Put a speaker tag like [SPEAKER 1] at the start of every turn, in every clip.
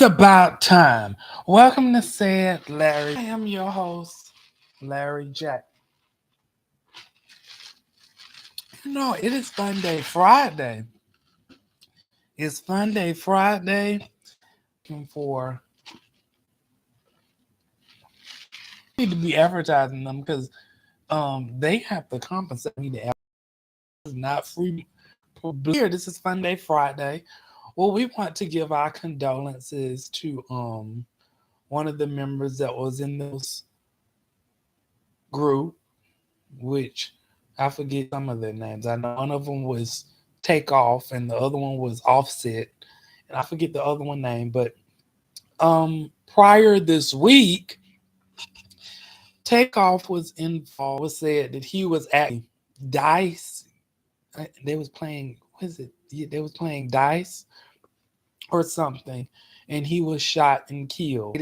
[SPEAKER 1] It's about time. Welcome to Said Larry. I am your host, Larry Jack. It is Fun Day Friday. It's Fun Day Friday. Looking for need to be advertising them because they have to compensate me. The is not free. Here, this is Fun Day Friday. Well, we want to give our condolences to one of the members that was in this group, which I forget some of their names. I know one of them was Takeoff and the other one was Offset. And I forget the other one name, but prior this week, Takeoff was involved, was said that he was at Dice. They was playing, what is it? Yeah, they was playing Dice or something, and he was shot and killed.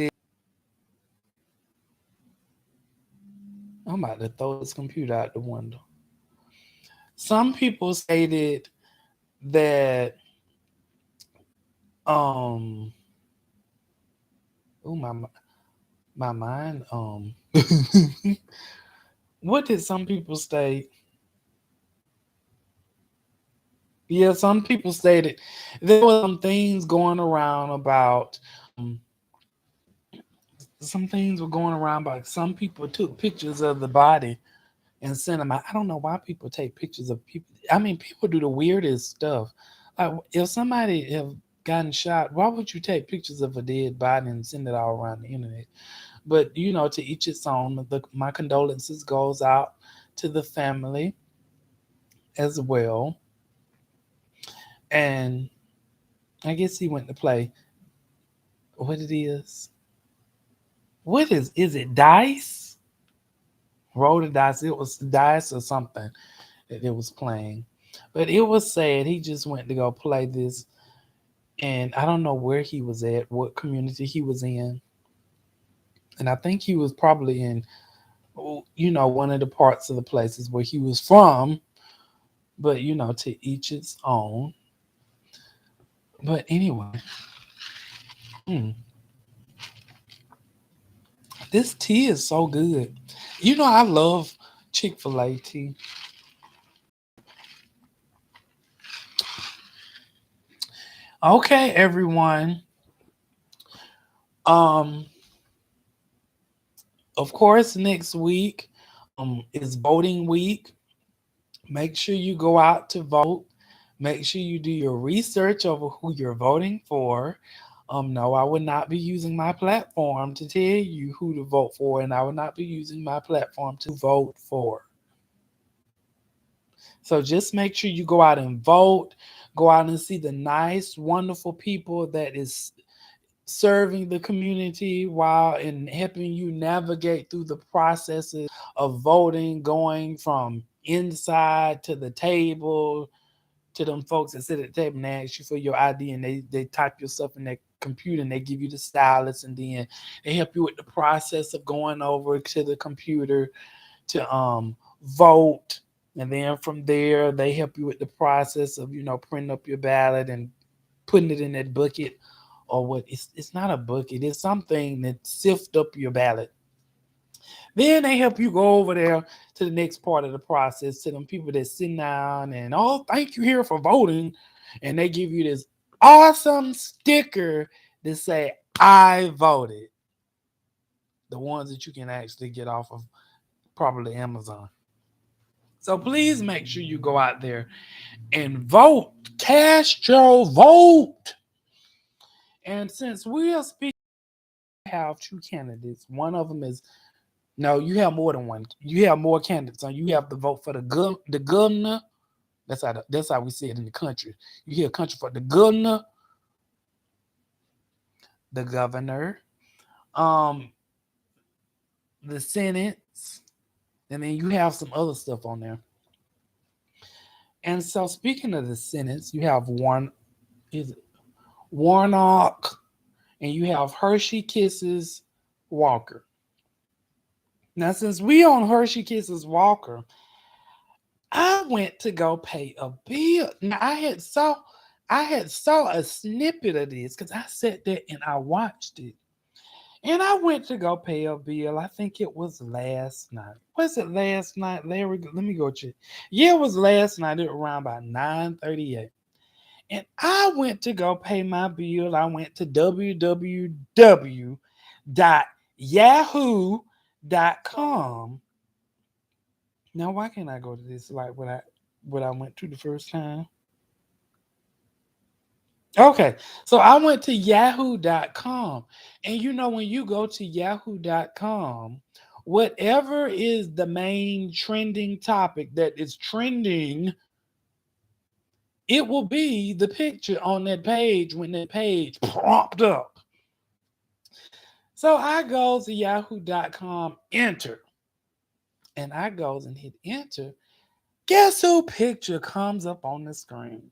[SPEAKER 1] I'm about to throw this computer out the window. Some people stated that um oh my mind what did some people state? Yeah, some people stated there were some things going around about some things were going around about some people took pictures of the body and sent them out. I don't know why people take pictures of people. I mean, people do the weirdest stuff. Like if somebody have gotten shot, why would you take pictures of a dead body and send it all around the internet? But to each its own. My condolences goes out to the family as well. And I guess he went to play what it is. What is it? Dice? Roll the dice. It was dice or something that it was playing. But it was sad. He just went to go play this, and I don't know where he was at, what community he was in, and I think he was probably in, one of the parts of the places where he was from. But to each its own. But anyway, mm, this tea is so good. I love Chick-fil-A tea. Okay, everyone. Um, of course, next week is voting week. Make sure you go out to vote. Make sure you do your research over who you're voting for. No, I would not be using my platform to tell you who to vote for, and I would not be using my platform to vote for. So just make sure you go out and vote. Go out and see the nice, wonderful people that is serving the community while in helping you navigate through the processes of voting, going from inside to the table to them folks that sit at the table and they ask you for your ID and they type your stuff in their computer and they give you the stylus and then they help you with the process of going over to the computer to vote. And then from there they help you with the process of printing up your ballot and putting it in that bucket or what it's not a bucket, it's something that sift up your ballot. Then they help you go over there to the next part of the process to them people that sit down and thank you here for voting. And they give you this awesome sticker that say I voted. The ones that you can actually get off of probably Amazon. So please make sure you go out there and vote. Cast your vote. And since we are speaking, have two candidates. One of them is no, you have more than one. You have more candidates. So you have to vote for the governor. That's how we see it in the country. You hear country for the governor, the governor, um, the Senate, and then you have some other stuff on there. And so speaking of the Senate, you have one is it Warnock, and you have Hershey Kisses Walker. Now, since we on Hershey Kisses Walker, I went to go pay a bill. Now I had I had saw a snippet of this because I sat there and I watched it. And I went to go pay a bill. I think it was last night. Was it last night, Larry? Let me go check. Yeah, it was last night. It was around about 9:38. And I went to go pay my bill. I went to www.yahoo.com. Now, why can't I go to this like what I went to the first time? Okay, so I went to yahoo.com. And when you go to yahoo.com, whatever is the main trending topic that is trending, it will be the picture on that page when that page propped up. So I go to yahoo.com, enter, and I goes and hit enter. Guess who picture comes up on the screen?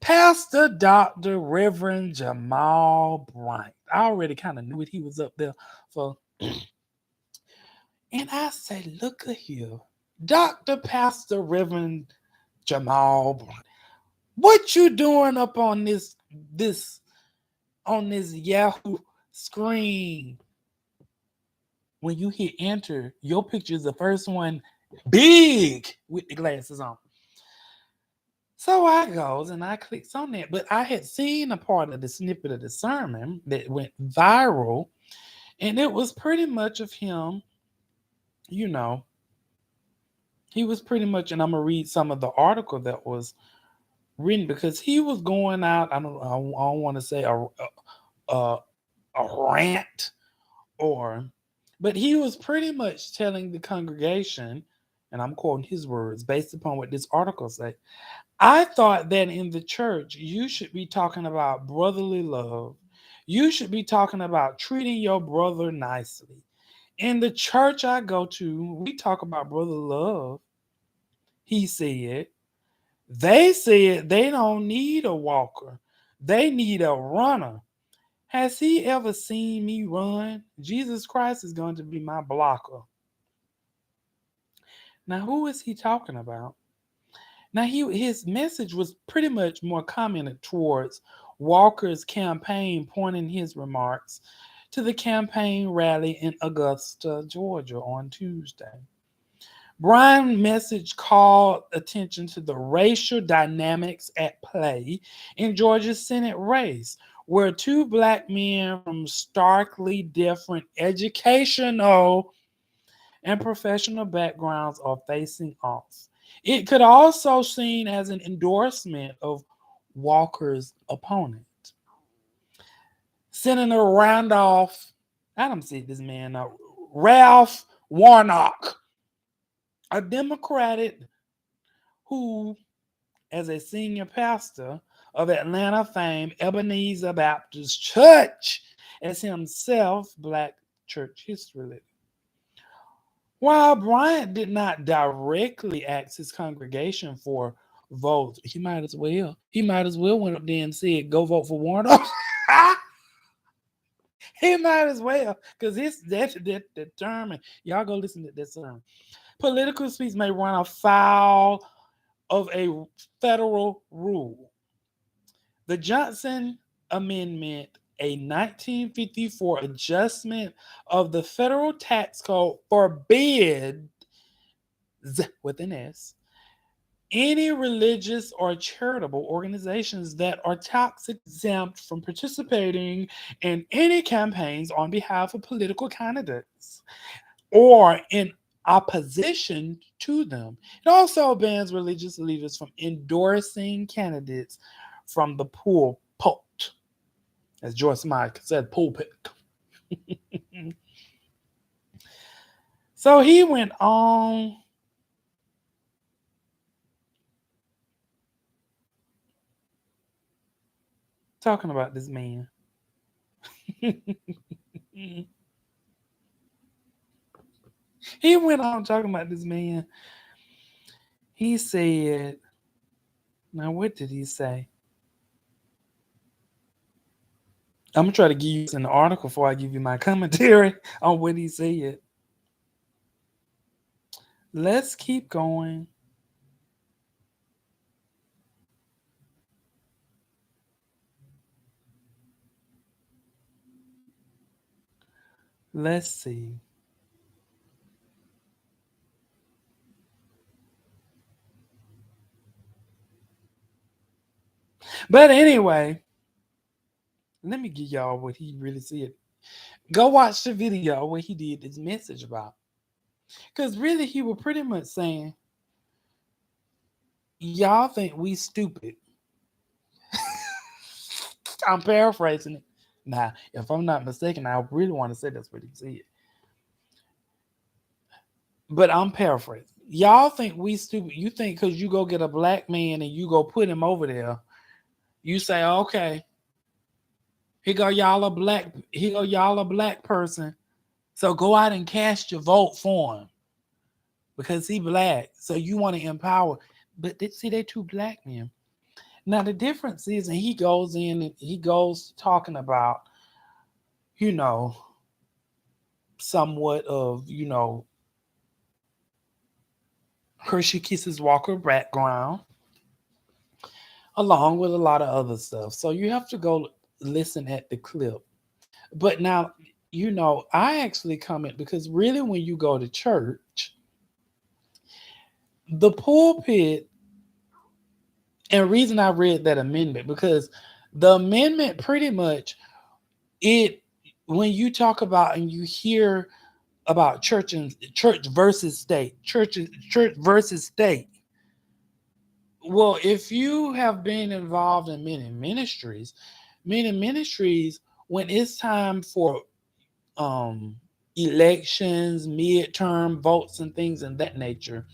[SPEAKER 1] Pastor Dr. Reverend Jamal Bryant. I already kind of knew it. He was up there for. And I say, look at here. Dr. Pastor Reverend Jamal Bryant. What you doing up on this Yahoo screen? When you hit enter, your picture is the first one big with the glasses on. So I goes and I clicks on that. But I had seen a part of the snippet of the sermon that went viral, and it was pretty much of him, you know, he was pretty much, and I'm gonna read some of the article that was written because he was going out. I don't want to say a a rant or, but he was pretty much telling the congregation, and I'm quoting his words based upon what this article says. I thought that in the church, you should be talking about brotherly love. You should be talking about treating your brother nicely. In the church I go to, we talk about brotherly love. He said, they said they don't need a walker, they need a runner. Has he ever seen me run? Jesus Christ is going to be my blocker. Now, who is he talking about? Now, his message was pretty much more commented towards Walker's campaign, pointing his remarks to the campaign rally in Augusta, Georgia on Tuesday. Bryant's message called attention to the racial dynamics at play in Georgia's Senate race, where two black men from starkly different educational and professional backgrounds are facing off. It could also seen as an endorsement of Walker's opponent. Senator Randolph, I don't see this man, Ralph Warnock, a Democratic who, as a senior pastor of Atlanta fame Ebenezer Baptist Church, as himself Black church history. While Bryant did not directly ask his congregation for votes, he might as well. He might as well went up there and said, "Go vote for Warnock." He might as well, because that determined. Y'all go listen to this sermon. Political speech may run afoul of a federal rule. The Johnson Amendment, a 1954 adjustment of the federal tax code, forbids, with an S, any religious or charitable organizations that are tax exempt from participating in any campaigns on behalf of political candidates or in opposition to them. It also bans religious leaders from endorsing candidates from the pulpit, as Joyce Meyer said, pulpit. So he went on talking about this man. He went on talking about this man. He said, now what did he say? I'm gonna try to give you an article before I give you my commentary on what he said. Let's keep going. Let's see. But anyway, let me give y'all what he really said. Go watch the video where he did this message about. Because really, he was pretty much saying, y'all think we stupid. I'm paraphrasing it. Now, if I'm not mistaken, I really want to say that's what he said. But I'm paraphrasing. Y'all think we stupid. You think because you go get a black man and you go put him over there, you say, okay, here go y'all a black person. So go out and cast your vote for him because he black. So you want to empower. But see, they two black men. Now the difference is, and he goes in and he goes talking about, you know, somewhat of, Hershey Kisses Walker background, along with a lot of other stuff. So you have to go listen at the clip. But now, I actually comment because really when you go to church, the pulpit, and reason I read that amendment because the amendment pretty much it when you talk about and you hear about church versus state, church versus state. Well, if you have been involved in many ministries, when it's time for um elections, midterm votes, and things in that nature,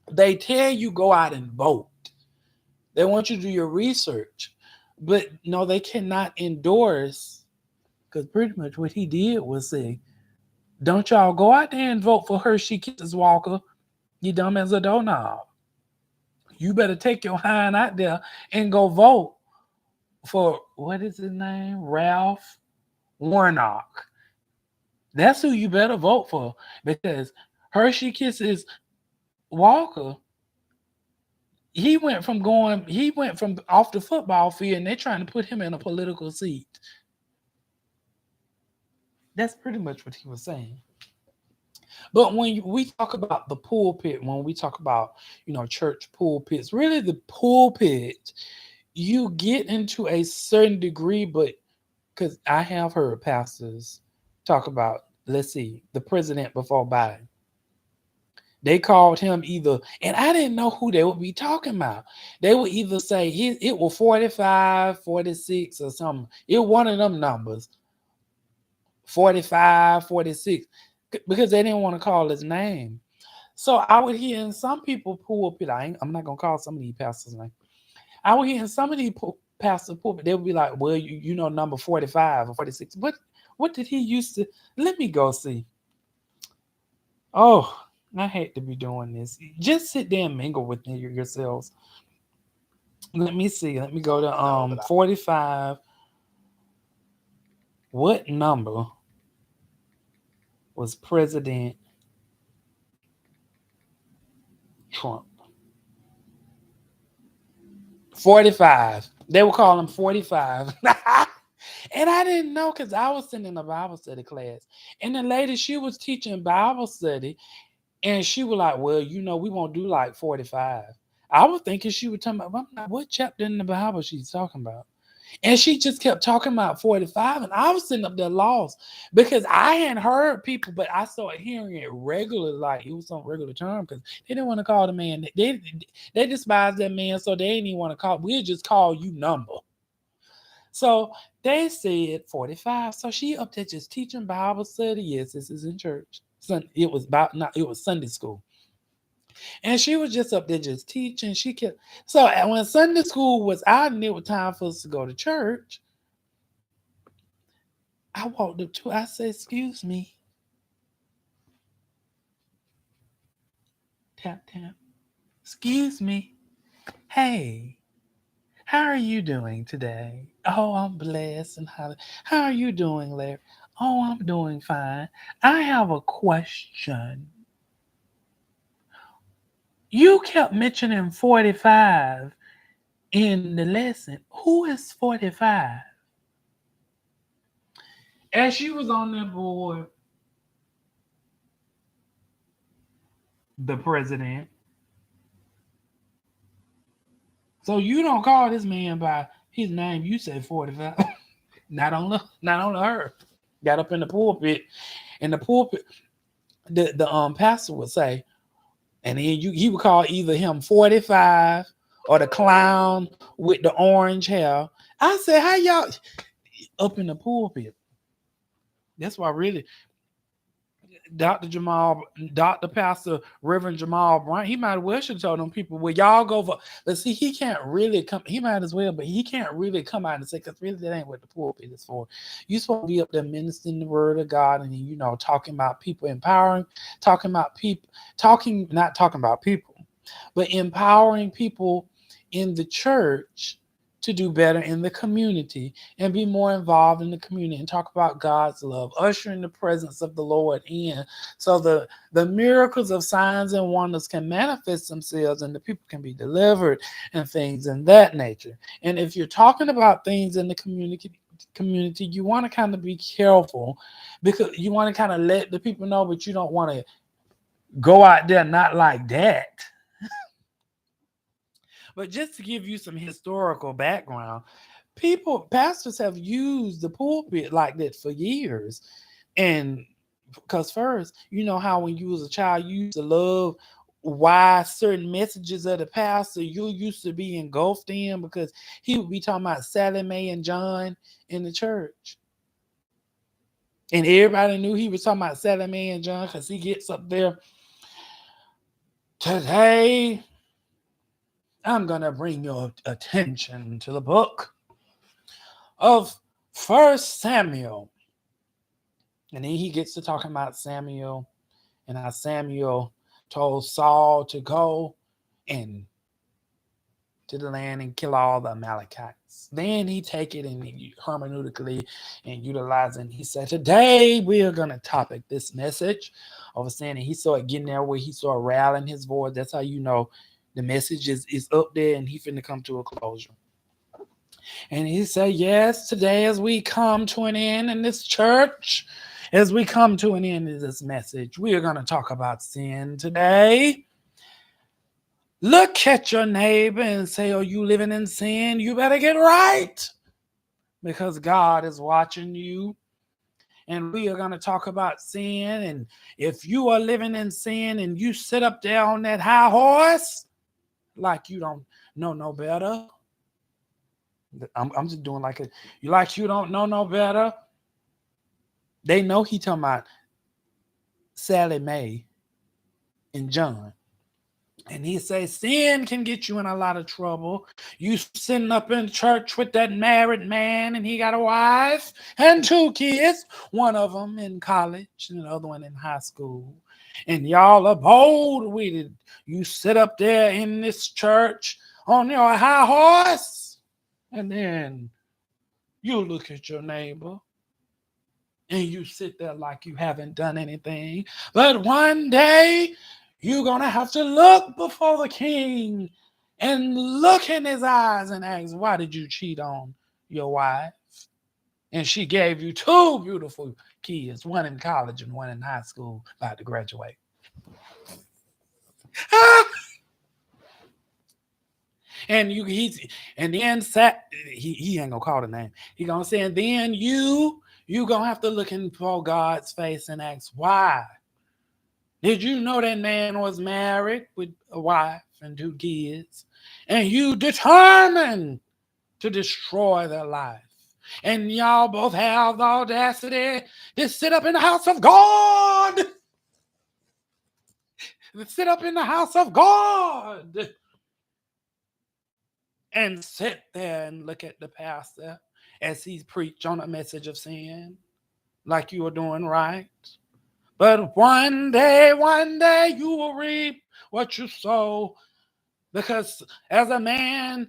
[SPEAKER 1] they tell you go out and vote. They want you to do your research, but no, they cannot endorse because pretty much what he did was say, "Don't y'all go out there and vote for Hershey Kisses Walker, you dumb as a doorknob. You better take your hind out there and go vote for what is his name, Ralph Warnock. That's who you better vote for because Hershey Kisses Walker." He went from off the football field and they're trying to put him in a political seat. That's pretty much what he was saying. But when we talk about the pulpit, when we talk about, church pulpits, really the pulpit, you get into a certain degree, but because I have heard pastors talk about, let's see, the president before Biden. They called him either, and I didn't know who they would be talking about. They would either say it was 45, 46, or something. It one of them numbers, 45, 46, because they didn't want to call his name. So I would hear in some people pulpit, I'm not going to call some of these pastors' name. I would hear in some of these pastors pulpit, they would be like, well, number 45 or 46. What did he used to? Let me go see. Oh, I hate to be doing this. Just sit there and mingle with yourselves. Let me see. Let me go to 45. What number was President Trump? 45. They would call him 45. And I didn't know because I was sitting in a Bible study class. And the lady, she was teaching Bible study. And she was like, well, we won't do like 45. I was thinking she was talking about, I'm like, what chapter in the Bible she's talking about? And she just kept talking about 45. And I was sitting up there lost because I hadn't heard people, but I started hearing it regularly, like it was some regular term because they didn't want to call the man. They despised that man, so they didn't even want to call. We'll just call you number. So they said 45. So she up there just teaching Bible study. Yes, this is in church. It was about not it was Sunday school. And she was just up there just teaching. She kept so when Sunday school was out and it was time for us to go to church, I walked up to her, I said, excuse me. Tap tap. Excuse me. Hey, how are you doing today? Oh, I'm blessed. And how are you doing, Larry? Oh, I'm doing fine. I have a question. You kept mentioning 45 in the lesson. Who is 45? As she was on that board, the president. So you don't call this man by his name. You say 45. Not on her. Got up in the pulpit. In the pulpit, the pastor would say, and then he would call either him 45 or the clown with the orange hair. I said, how y'all up in the pulpit? That's why really Dr. Jamal, Dr. Pastor Reverend Jamal Bryant, he might as well should have told them people, well, y'all go for, let's see, he can't really come, he might as well, but he can't really come out and say, because really that ain't what the pulpit is for. You're supposed to be up there ministering the word of God and, talking about people, empowering, talking about people, not talking about people, but empowering people in the church to do better in the community and be more involved in the community and talk about God's love, ushering the presence of the Lord in so the miracles of signs and wonders can manifest themselves and the people can be delivered and things in that nature. And if you're talking about things in the community, you want to kind of be careful because you want to kind of let the people know, but you don't want to go out there not like that. But just to give you some historical background, pastors have used the pulpit like that for years. And because first, you know how when you was a child, you used to love why certain messages of the pastor you used to be engulfed in because he would be talking about Sally Mae and John in the church. And everybody knew he was talking about Sally Mae and John because he gets up there. Today, I'm going to bring your attention to the book of First Samuel. And then he gets to talking about Samuel and how Samuel told Saul to go and to the land and kill all the Amalekites. Then he take it and hermeneutically and utilizing. He said, today we are going to topic this message of saying, and he started getting there where he started rallying his voice. That's how you know the message is up there and he finna come to a closure. And he said, yes, today as we come to an end in this church, as we come to an end in this message, we are going to talk about sin today. Look at your neighbor and say, are you living in sin? You better get right because God is watching you. And we are going to talk about sin. And if you are living in sin and you sit up there on that high horse, like you don't know no better. I'm just doing you don't know no better. They know he talking about Sally Mae and John. And he says, sin can get you in a lot of trouble. You sitting up in church with that married man and he got a wife and 2 kids, one of them in college and the other one in high school. And y'all are bold with it. You sit up there in this church on your high horse and then you look at your neighbor and you sit there like you haven't done anything. But one day, you're going to have to look before the king and look in his eyes and ask, why did you cheat on your wife? And she gave you 2 beautiful kids, one in college and one in high school, about to graduate. And then he ain't gonna call the name. He gonna say, and then you gonna have to look in for God's face and ask, why? Did you know that man was married with a wife and 2 kids? And you determined to destroy their life. And y'all both have the audacity to sit up in the house of God. To sit up in the house of God. And sit there and look at the pastor as he's preached on a message of sin, like you are doing right. But one day, you will reap what you sow, because as a man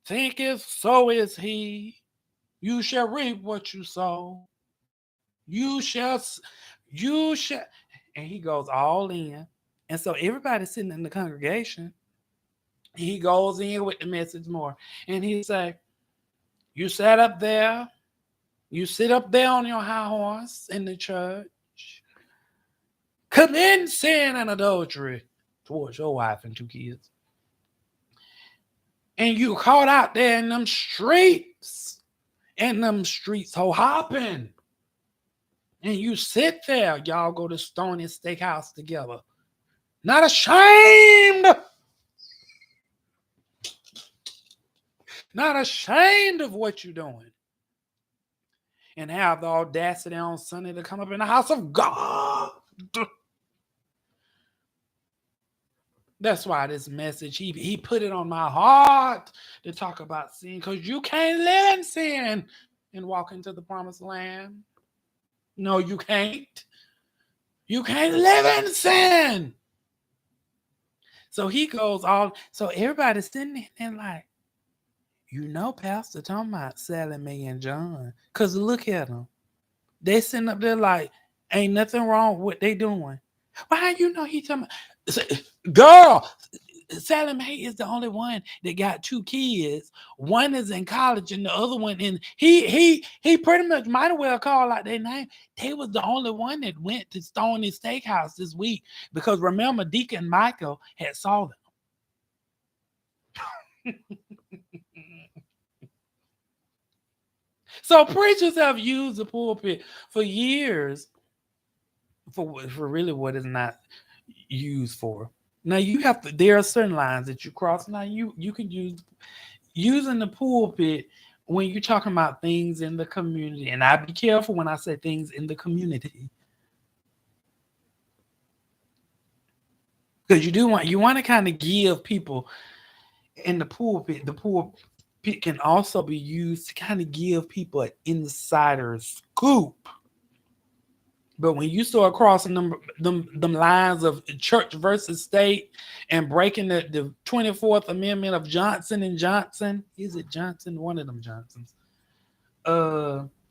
[SPEAKER 1] thinketh, so is he. You shall reap what you sow. You shall, and he goes all in. And so everybody sitting in the congregation, he goes in with the message more. And he say, you sat up there You sit up there on your high horse in the church, commit sin and adultery towards your wife and 2 kids. And you caught out there in them streets, ho hopping. And you sit there, y'all go to Stony Steakhouse together. Not ashamed. Not ashamed of what you're doing. And have the audacity on Sunday to come up in the house of God. That's why this message, he put it on my heart to talk about sin, because you can't live in sin and walk into the promised land. No, you can't. You can't live in sin. So he goes on. So everybody's sitting there like, Pastor talking about Sally Mae and John. Because look at them. They sitting up there like, ain't nothing wrong with what they doing. Well, how he talking about? Girl, Sally Mae is the only one that got 2 kids. One is in college and the other one in he pretty much might as well call out their name. They was the only one that went to Stony Steakhouse this week, because remember Deacon Michael had saw them. So preachers have used the pulpit for years for really what is not used for. Now you have to. There are certain lines that you cross. Now you can use using the pulpit when you're talking about things in the community, and I be careful when I say things in the community, because you want to kind of give people in the pulpit. The pulpit can also be used to kind of give people an insider scoop. But when you start crossing them lines of church versus state and breaking the 24th Amendment of Johnson and Johnson, is it Johnson? One of them Johnsons.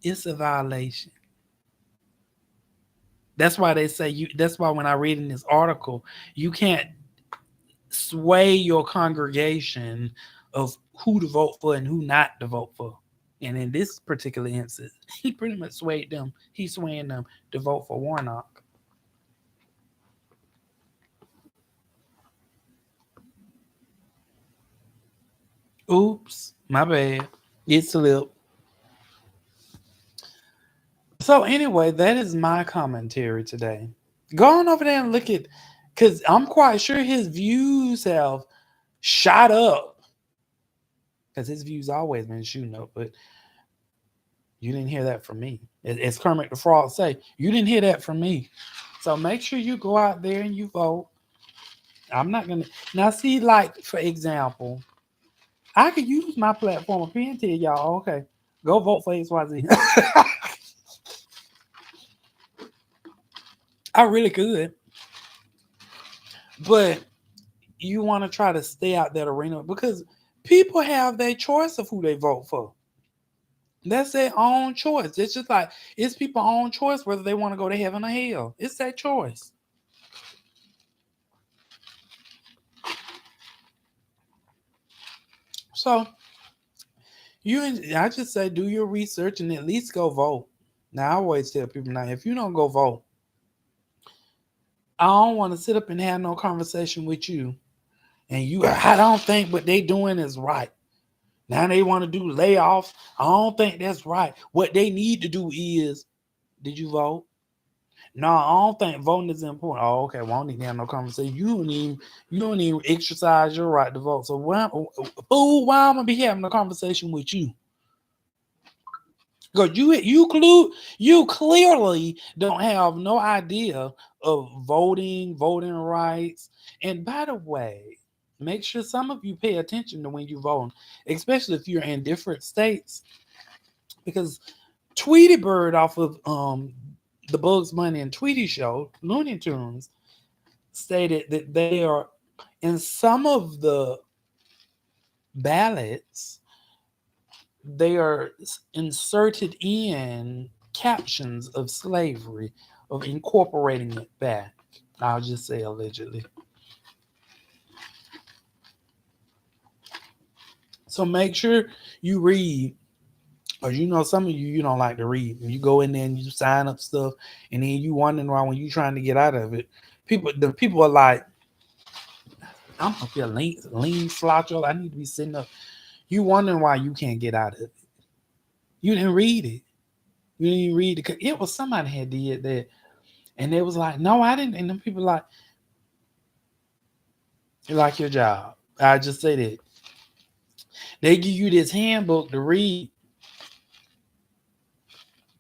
[SPEAKER 1] It's a violation. That's why they say that's why when I read in this article, you can't sway your congregation of who to vote for and who not to vote for. And in this particular instance, he pretty much swayed them. He's swaying them to vote for Warnock. Oops, my bad. It slipped. So anyway, that is my commentary today. Go on over there and look at, because I'm quite sure his views have shot up. Because his views always been shooting up, but you didn't hear that from me. As Kermit the Frog say, you didn't hear that from me. So make sure you go out there and you vote. I'm not going to. Now, see, like, for example, I could use my platform of pen tell y'all, okay, go vote for XYZ. I really could. But you want to try to stay out that arena because people have their choice of who they vote for. That's their own choice. It's just like it's people's own choice whether they want to go to heaven or hell. It's their choice. So I just say do your research and at least go vote. Now I always tell people now if you don't go vote, I don't want to sit up and have no conversation with you. And I don't think what they doing is right. Now they want to do layoffs. I don't think that's right. What they need to do is, did you vote? No, I don't think voting is important. Oh, okay. Well, I don't need to have no conversation. You don't even exercise your right to vote. So why I'm gonna be having a conversation with you? Because you clearly don't have no idea of voting rights. And by the way, make sure some of you pay attention to when you vote, especially if you're in different states. Because Tweety Bird off of the Bugs Bunny and Tweety show, Looney Tunes, stated that they are in some of the ballots, they are inserted in captions of slavery, of incorporating it back. I'll just say allegedly. So make sure you read Or some of you don't like to read. And you go in there and you sign up stuff, and then you wondering why when you trying to get out of it. The people are like, I'm up here lean slouch. I need to be sitting up. You wondering why you can't get out of it. You didn't read it. You didn't even read it. It was somebody had did that. And they was like, no, I didn't. And them people like your job. I just say that. They give you this handbook to read.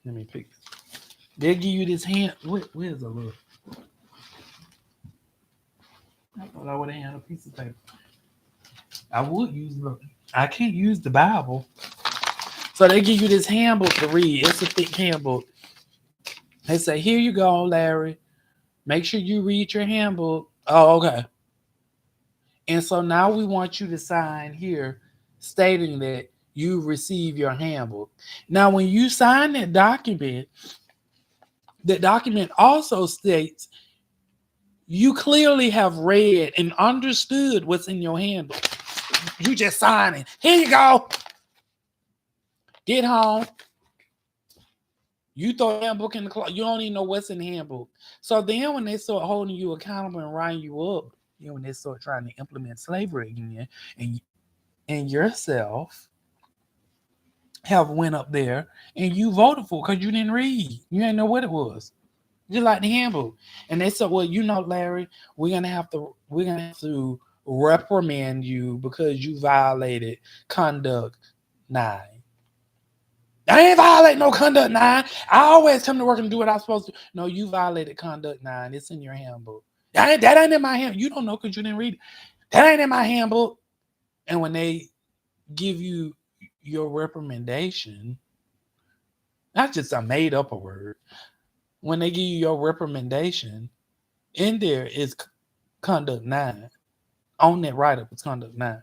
[SPEAKER 1] Let me pick. They give you this where's the look? I thought I would have had a piece of paper. I would use I can't use the Bible. So they give you this handbook to read. It's a thick handbook. They say, here you go, Larry. Make sure you read your handbook. Oh, okay. And so now we want you to sign here stating that you receive your handbook. Now, when you sign that document also states you clearly have read and understood what's in your handbook. You just sign it. Here you go. Get home. You throw the handbook in the closet. You don't even know what's in the handbook. So then when they start holding you accountable and writing you up, when they start trying to implement slavery again, and yourself have went up there and you voted for because you didn't read. You didn't know what it was. Just like the handbook. And they said, well, Larry, we're gonna have to reprimand you because you violated conduct 9. I ain't violate no conduct 9. I always come to work and do what I'm supposed to. No, you violated conduct 9. It's in your handbook. That ain't in my handbook. You don't know because you didn't read it. That ain't in my handbook. And when they give you your reprimandation, not just I made up a word. When they give you your reprimandation, in there is conduct 9. On that write-up is conduct 9.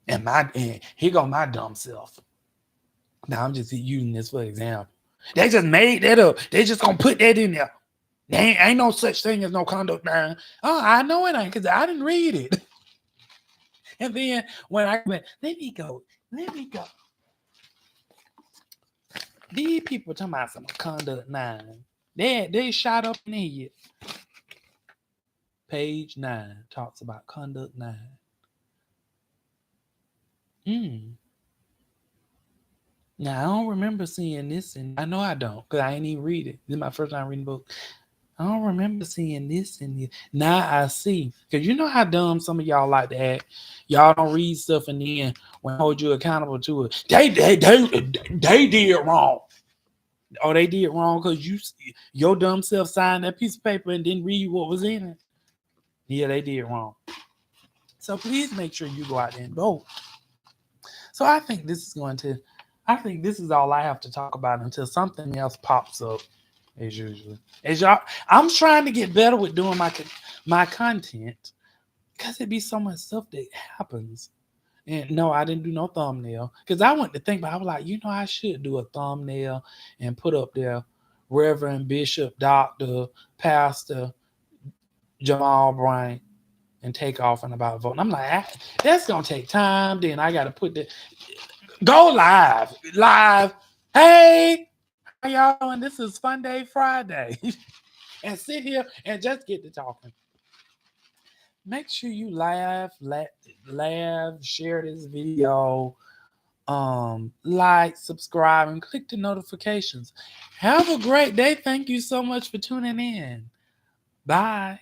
[SPEAKER 1] And here go my dumb self. Now I'm just using this for example. They just made that up. They just gonna put that in there. There ain't no such thing as no conduct 9. Oh, I know it ain't because I didn't read it. And then when I went, let me go. These people talking about some conduct 9. They shot up in here. Page 9 talks about conduct 9. Now, I don't remember seeing this, and I know I don't, because I ain't even read it. This is my first time reading books. I don't remember seeing this in here. Now I see. Because you know how dumb some of y'all like to act. Y'all don't read stuff, and then when I hold you accountable to it, they did wrong. Oh, they did wrong because your dumb self signed that piece of paper and didn't read what was in it. Yeah, they did wrong. So please make sure you go out there and vote. So I think this is all I have to talk about until something else pops up, as usual. I'm trying to get better with doing my content because it be so much stuff that happens. And no, I didn't do no thumbnail because I went to think, but I was like, I should do a thumbnail and put up there Reverend Bishop, Doctor, Pastor Jamal, Bryant, and Takeoff and about voting. I'm like, that's gonna take time. Then I got to put go live. Hey, how y'all doing? This is Fun Day Friday, and sit here and just get to talking. Make sure you laugh, share this video, like, subscribe, and click the notifications. Have a great day. Thank you so much for tuning in. Bye.